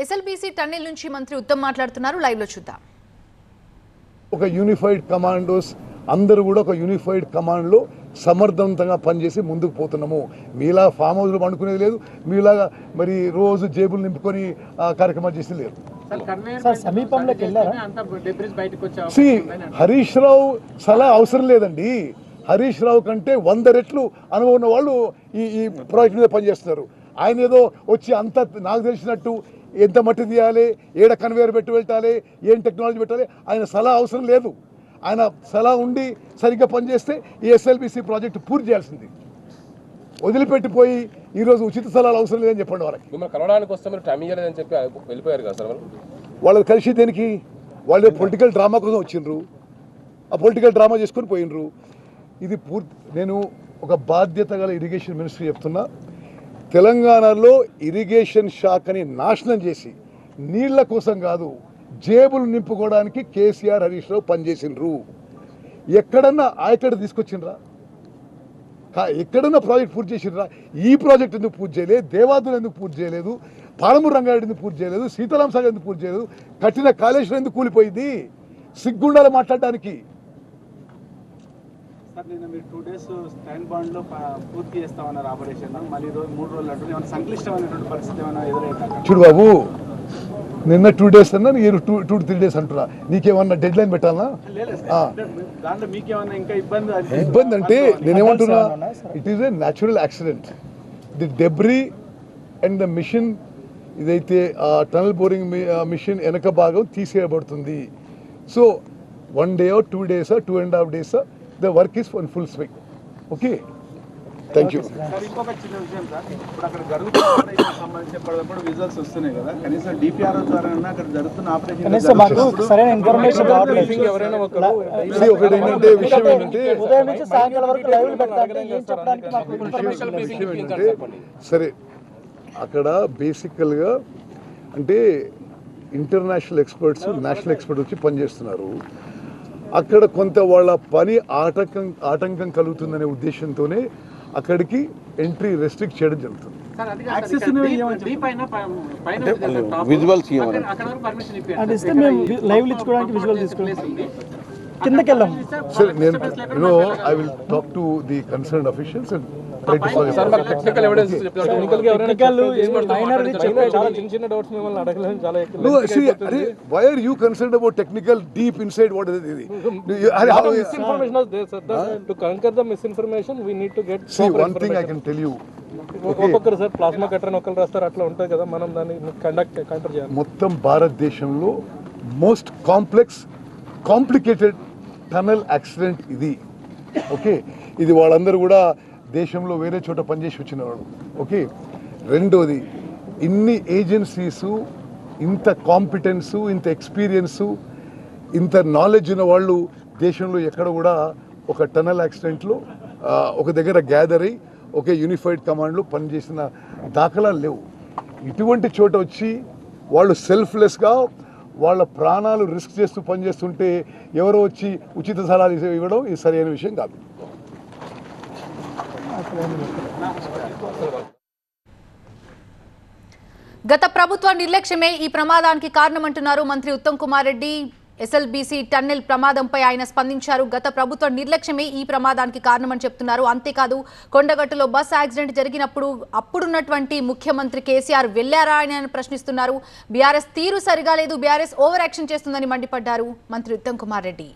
SLBC tunnel నుంచి మంత్రి ఉత్తమ్ మాట్లాడుతున్నారు. లైవ్ లో చూద్దాం. ఒక యూనిఫైడ్ కమాండోస్ అందరూ కూడా ఒక యూనిఫైడ్ కమాండ్లో సమర్థవంతంగా పనిచేసి ముందుకు పోతున్నాము. మీలా ఫామ్ హౌస్లో పండుకునేది లేదు, మీలాగా మరి రోజు జేబులు నింపుకొని కార్యక్రమాలు చేసేది లేదు. హరీష్ రావు సలహా అవసరం లేదండి. హరీష్ రావు కంటే 100 రెట్లు అనుభవం ఉన్న వాళ్ళు ఈ ప్రాజెక్ట్ మీద పనిచేస్తున్నారు. ఆయన ఏదో వచ్చి అంత నాకు తెలిసినట్టు ఎంత మట్టి తీయాలి, ఏడ కన్వేయర్ పెట్టి పెట్టాలి, ఏం టెక్నాలజీ పెట్టాలి, ఆయన సలహా అవసరం లేదు. ఆయన సలహా ఉండి సరిగ్గా పనిచేస్తే ఈ ఎస్ఎల్బీసీ ప్రాజెక్టు పూర్తి చేయాల్సింది. వదిలిపెట్టిపోయి ఈరోజు ఉచిత సలహాలు అవసరం లేదని చెప్పండి. వాళ్ళకి కలిసి దేనికి? వాళ్ళు పొలిటికల్ డ్రామా కోసం వచ్చిండ్రు, ఆ పొలిటికల్ డ్రామా చేసుకొని పోయినరు. ఇది పూర్తి. నేను ఒక బాధ్యత గల ఇరిగేషన్ మినిస్టర్ చెప్తున్నా, తెలంగాణలో ఇరిగేషన్ శాఖని నాశనం చేసి నీళ్ల కోసం కాదు, జేబులు నింపుకోవడానికి కేసీఆర్ హరీష్ రావు పనిచేసిండ్రు. ఎక్కడన్నా ఆయకడ తీసుకొచ్చిండ్రా? ఎక్కడన్నా ప్రాజెక్ట్ పూర్తి చేసిండ్రా? ఈ ప్రాజెక్ట్ ఎందుకు పూర్తి చేయలేదు? దేవాదులు ఎందుకు పూర్తి చేయలేదు? పాలమూరు రంగారెడ్డి ఎందుకు పూర్తి చేయలేదు? సీతారాం సాగర్ ఎందుకు పూర్తి చేయలేదు? కట్టిన కాళేశ్వరం ఎందుకు కూలిపోయింది? సిగ్గుండాలి మాట్లాడడానికి. నిన్న మీరు 2 days స్టాండ్ బాండ్ లో పూర్తి చేస్తామన్నారు ఆపరేషన్. మళ్ళీ 3 రోజులు అంటూ ఏమైనా సంక్లిష్టమైనటువంటి పరిస్థితి ఏమైనా ఎదురైందా? చూడు బాబు, నిన్న 2 days అన్నా, నేను 2 to 3 days అంటున్నా. నీకేమన్నా డెడ్ లైన్ పెట్టాలా? దాంట్లో మీకేమన్నా ఇంకా ఇబ్బంది అంటే నేనేమంటున్నా, it is a natural accident. The debris and the machine, ఇదైతే టనల్ బోరింగ్ మిషన్ వెనక భాగం తీసేయబడుతుంది. So 1 day or 2 days or 2.5 days the work is in full swing. Okay, thank you. ఇంకొక చిన్న విషయం సార్, ఇప్పుడు అక్కడ జరుగుతున్న ఆపరేషన్ సంబంధించి ఎప్పటికప్పుడు విజువల్స్ వస్తున్నాయి కదా, కనీసం డిపిఆర్ఓ ద్వారా అక్కడ జరుగుతున్న ఆపరేషన్ సరైన ఇన్ఫర్మేషన్ రావట్లేదు. ఎవరైనా ఒకటి ఏంటంటే విషయం ఏంటంటే ఉదయం నుంచి సాయంకాలం వరకు లైవ్ పెట్టాలి. ఏం చెప్పడానికి మాకు విషయం ఏంటంటే, సరే అక్కడ బేసికల్గా అంటే ఇంటర్నేషనల్ ఎక్స్పర్ట్స్, నేషనల్ ఎక్స్పర్ట్స్ వచ్చి పనిచేస్తున్నారు. అక్కడ కొంత వాళ్ళ పని ఆటంకం కలుగుతుందనే ఉద్దేశంతోనే అక్కడికి ఎంట్రీ రెస్ట్రిక్ట్ చేయడం జరుగుతుంది. సరే, నేను I will talk to the concerned officials and try to solve it. Technical evidence No, see, why are you concerned about technical deep inside what is it? misinformation is there, sir. To conquer the misinformation, we need to get. See, one thing I can tell you. ఒక్కొక్కరు sir plasma cutter ఒకరు రాస్తారు, అట్లా ఉంటుంది కదా, మనం దాన్ని counter చేయాలి. మొత్తం భారతదేశంలో మోస్ట్ కాంప్లికేటెడ్ టనల్ యాక్సిడెంట్ ఇది. ఓకే, ఇది వాళ్ళందరూ కూడా దేశంలో వేరే చోట పనిచేసి వచ్చినవాడు. ఓకే, రెండోది, ఇన్ని ఏజెన్సీసు, ఇంత కాంపిటెన్సు, ఇంత ఎక్స్పీరియన్సు, ఇంత నాలెడ్జ్ ఉన్న వాళ్ళు దేశంలో ఎక్కడ కూడా ఒక టనల్ యాక్సిడెంట్లో ఒక దగ్గర గ్యాదర్ అయ్యి ఒకే యూనిఫైడ్ కమాండ్లో పనిచేసిన దాఖలాలు లేవు. ఇటువంటి చోట వచ్చి వాళ్ళు సెల్ఫ్లెస్గా వాళ్ళ ప్రాణాలు రిస్క్ చేస్తూ పనిచేస్తుంటే ఎవరో వచ్చి ఉచిత సలహాలు ఇవ్వడం ఇది సరైన విషయం కాదు. గత ప్రభుత్వ నిర్లక్ష్యమే ఈ ప్రమాదానికి కారణమంటున్నారు మంత్రి ఉత్తమ్ కుమార్ రెడ్డి. ఎస్ఎల్బీసీ టన్నెల్ ప్రమాదంపై ఆయన స్పందించారు. గత ప్రభుత్వ నిర్లక్ష్యమే ఈ ప్రమాదానికి కారణమని చెప్తున్నారు. అంతేకాదు, కొండగట్టులో బస్ యాక్సిడెంట్ జరిగినప్పుడు అప్పుడున్నటువంటి ముఖ్యమంత్రి కేసీఆర్ వెళ్లారా అని ప్రశ్నిస్తున్నారు. బీఆర్ఎస్ తీరు సరిగా లేదు, బీఆర్ఎస్ ఓవర్ యాక్షన్ చేస్తుందని మండిపడ్డారు మంత్రి ఉత్తమ్ కుమార్ రెడ్డి.